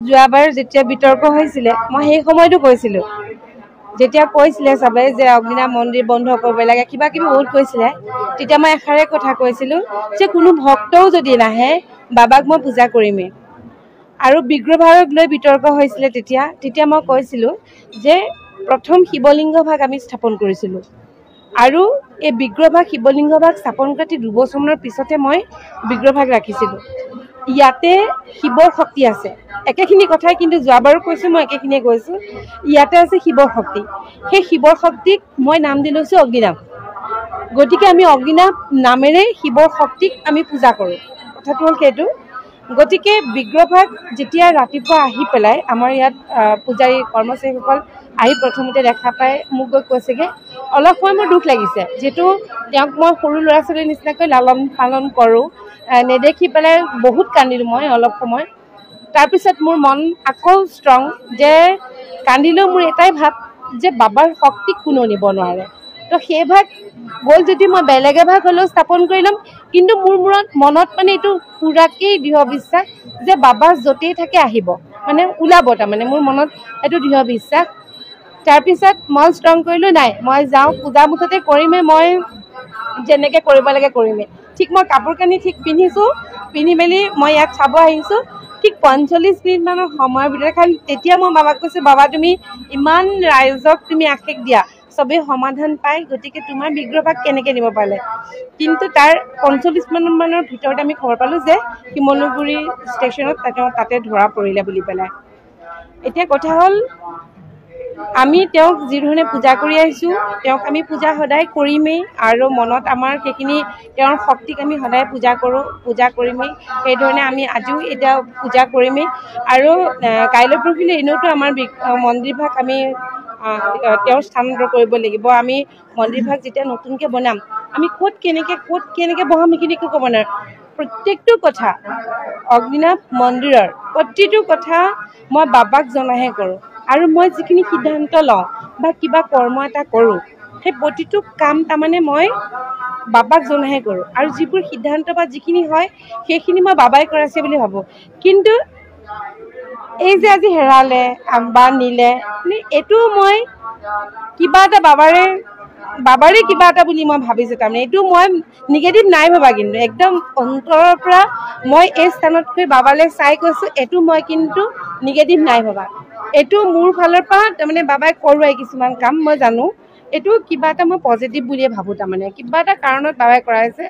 যোৱাবাৰ যেতিয়া বিতৰ্ক হৈছিলে মই সেই সময়তো কৈছিলোঁ যেতিয়া কৈছিলে সবে যে অগ্নিনাভ মন্দিৰ বন্ধ কৰিব লাগে কিবা কিবি বহুত কৈছিলে তেতিয়া মই এষাৰে কথা কৈছিলোঁ যে কোনো ভক্তও যদি নাহে বাবাক মই পূজা কৰিমেই আৰু বিগ্ৰহভাগক লৈ বিতৰ্ক হৈছিলে তেতিয়া মই কৈছিলোঁ যে প্ৰথম শিৱলিংগ ভাগ আমি স্থাপন কৰিছিলোঁ আৰু এই বিগ্ৰহভাগ শিৱলিংগভাগ স্থাপন কৰি 2 বছৰৰ পিছতে মই বিগ্ৰহভাগ ৰাখিছিলোঁ ইয়াতে শিৱৰ শক্তি আছে একেখিনি কথাই কিন্তু যোৱাবাৰো কৈছোঁ মই একেখিনিয়ে কৈছোঁ ইয়াতে আছে শিৱৰ শক্তি সেই শিৱৰ শক্তিক মই নাম দি লৈছোঁ অগ্নিনাভ গতিকে আমি অগ্নিনাভ নামেৰে শিৱৰ শক্তিক আমি পূজা কৰোঁ কথাটো হ'ল সেইটো গতিকে বিগ্ৰহভাগ যেতিয়া ৰাতিপুৱা আহি পেলাই আমাৰ ইয়াত পূজাৰী কৰ্মচাৰীসকল আহি প্ৰথমতে দেখা পাই মোক গৈ কৈছেগৈ অলপ সময় মোৰ দুখ লাগিছে যেটো তেওঁক মই সৰু ল'ৰা ছোৱালীৰ নিচিনাকৈ লালন পালন কৰোঁ নেদেখি পেলাই বহুত কান্দিলোঁ মই অলপ সময় তাৰপিছত মোৰ মন আকৌ ষ্ট্ৰং যে কান্দিলেও মোৰ এটাই ভাৱ যে বাবাৰ শক্তি কোনো নিব নোৱাৰে তো সেই ভাগ গ'ল যদি মই বেলেগে ভাগ হ'লেও স্থাপন কৰি ল'ম কিন্তু মোৰ মনত মানে এইটো পুৰাকেই দৃঢ় বিশ্বাস যে বাবা য'তেই থাকে আহিব মানে ওলাব তাৰমানে মোৰ মনত এইটো দৃঢ় বিশ্বাস তাৰপিছত মই ষ্ট্ৰং কৰিলোঁ নাই মই যাওঁ পূজা মুঠতে কৰিমেই মই যেনেকৈ কৰিব লাগে কৰিমেই ঠিক মই কাপোৰ কানি ঠিক পিন্ধিছোঁ পিন্ধি মেলি মই ইয়াত চাব আহিছোঁ ঠিক 45 মিনিটমানৰ সময়ৰ ভিতৰত কাৰণ তেতিয়া মই বাবাক কৈছোঁ বাবা তুমি ইমান ৰাইজক তুমি আশীষ দিয়া সবেই সমাধান পায় গতিকে তোমাৰ বিগ্ৰহভাগ কেনেকৈ নিব পাৰিলে কিন্তু তাৰ 45 মিনিটমানৰ ভিতৰত আমি খবৰ পালোঁ যে শিমলুগুৰি ষ্টেচনত তাতে ধৰা পৰিলে বুলি পেলাই এতিয়া কথা হ'ল আমি তেওঁক যি ধৰণে পূজা কৰি আহিছোঁ তেওঁক আমি পূজা সদায় কৰিমেই আৰু মনত আমাৰ সেইখিনি তেওঁৰ শক্তিক আমি সদায় পূজা কৰোঁ পূজা কৰিমেই সেইধৰণে আমি আজিও এতিয়া পূজা কৰিমেই আৰু কাইলৈ পৰহিলৈ এনেওতো আমাৰ মন্দিৰভাগ আমি তেওঁৰ স্থানান্তৰ কৰিব লাগিব আমি মন্দিৰভাগ যেতিয়া নতুনকৈ বনাম আমি ক'ত কেনেকৈ বহাম সেইখিনি একো ক'ব নোৱাৰোঁ প্ৰত্যেকটো কথা অগ্নিনাভ মন্দিৰৰ প্ৰতিটো কথা মই বাবাক জনাহে কৰোঁ আৰু মই যিখিনি সিদ্ধান্ত লওঁ বা কিবা কৰ্ম এটা কৰোঁ সেই প্ৰতিটো কাম তাৰমানে মই বাবাক জনাহে কৰোঁ আৰু যিবোৰ সিদ্ধান্ত বা যিখিনি হয় সেইখিনি মই বাবাই কৰাইছে বুলি ভাবোঁ কিন্তু এই যে আজি হেৰালে বা নিলে এইটো মই কিবা এটা বাবাৰে কিবা এটা বুলি মই ভাবিছোঁ তাৰমানে এইটো মই নিগেটিভ নাই ভাবা কিন্তু একদম অন্তৰৰ পৰা মই এই স্থানতকৈ বাবালৈ চাই কৈছোঁ এইটো মই কিন্তু নিগেটিভ নাই ভাবা এইটো মোৰ ফালৰ পৰা তাৰমানে বাবাই কৰোৱাই কিছুমান কাম মই জানো এইটো কিবা এটা মই পজিটিভ বুলিয়ে ভাবোঁ তাৰমানে কিবা এটা কাৰণত বাবাই কৰাইছে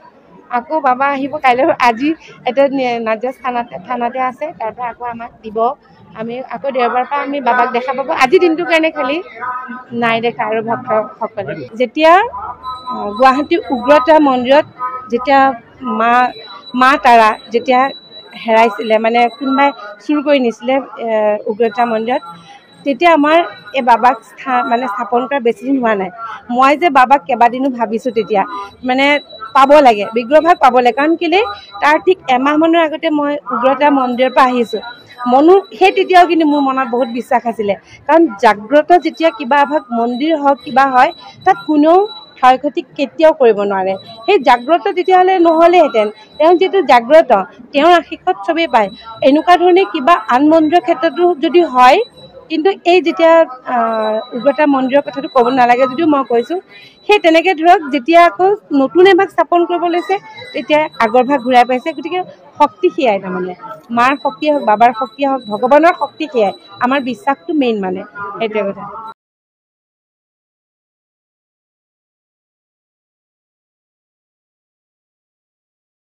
আকৌ বাবা আহিব কাইলৈ আজি এতিয়া নাজিৰা থানাতে আছে তাৰপৰা আকৌ আমাক দিব আমি আকৌ দেওবাৰৰ পৰা আমি বাবাক দেখা পাব আজি দিনটোৰ কাৰণে খালি নাই দেখা আৰু ভক্তসকলে যেতিয়া গুৱাহাটীৰ উগ্ৰতা মন্দিৰত যেতিয়া মা তাৰা যেতিয়া হেৰাইছিলে মানে কোনোবাই চুৰ কৰি নিছিলে উগ্ৰতা মন্দিৰত তেতিয়া আমাৰ এই বাবাক স্থাপন কৰা বেছিদিন হোৱা নাই মই যে বাবাক কেইবাদিনো ভাবিছোঁ তেতিয়া মানে পাব লাগে বিগ্ৰহভাগ পাব লাগে কাৰণ কেলৈ তাৰ ঠিক এমাহমানৰ আগতে মই উগ্ৰতা মন্দিৰৰ পৰা আহিছোঁ সেই তেতিয়াও কিন্তু মোৰ মনত বহুত বিশ্বাস আছিলে কাৰণ জাগ্ৰত যেতিয়া কিবা এভাগ মন্দিৰ হওক কিবা হয় তাত কোনেও ক্ষয় ক্ষতি কেতিয়াও কৰিব নোৱাৰে সেই জাগ্ৰত তেতিয়াহ'লে নহ'লেহেঁতেন তেওঁ যিটো জাগ্ৰত তেওঁৰ আশীৰ্বাদ চবেই পায় এনেকুৱা ধৰণে কিবা আন মন্দিৰৰ ক্ষেত্ৰতো যদি হয় কিন্তু এই যেতিয়া উগ্ৰতা মন্দিৰৰ কথাটো ক'ব নালাগে যদিও মই কৈছোঁ সেই তেনেকৈ ধৰক যেতিয়া আকৌ নতুন এভাগ স্থাপন কৰিব লৈছে তেতিয়া আগৰ ভাগ ঘূৰাই পাইছে গতিকে শক্তি সেয়াই তাৰমানে মাৰ শক্তিয়ে হওক বাবাৰ শক্তিয়ে হওক ভগৱানৰ শক্তি সেয়াই আমাৰ বিশ্বাসটো মেইন মানে সেইটোৱে কথা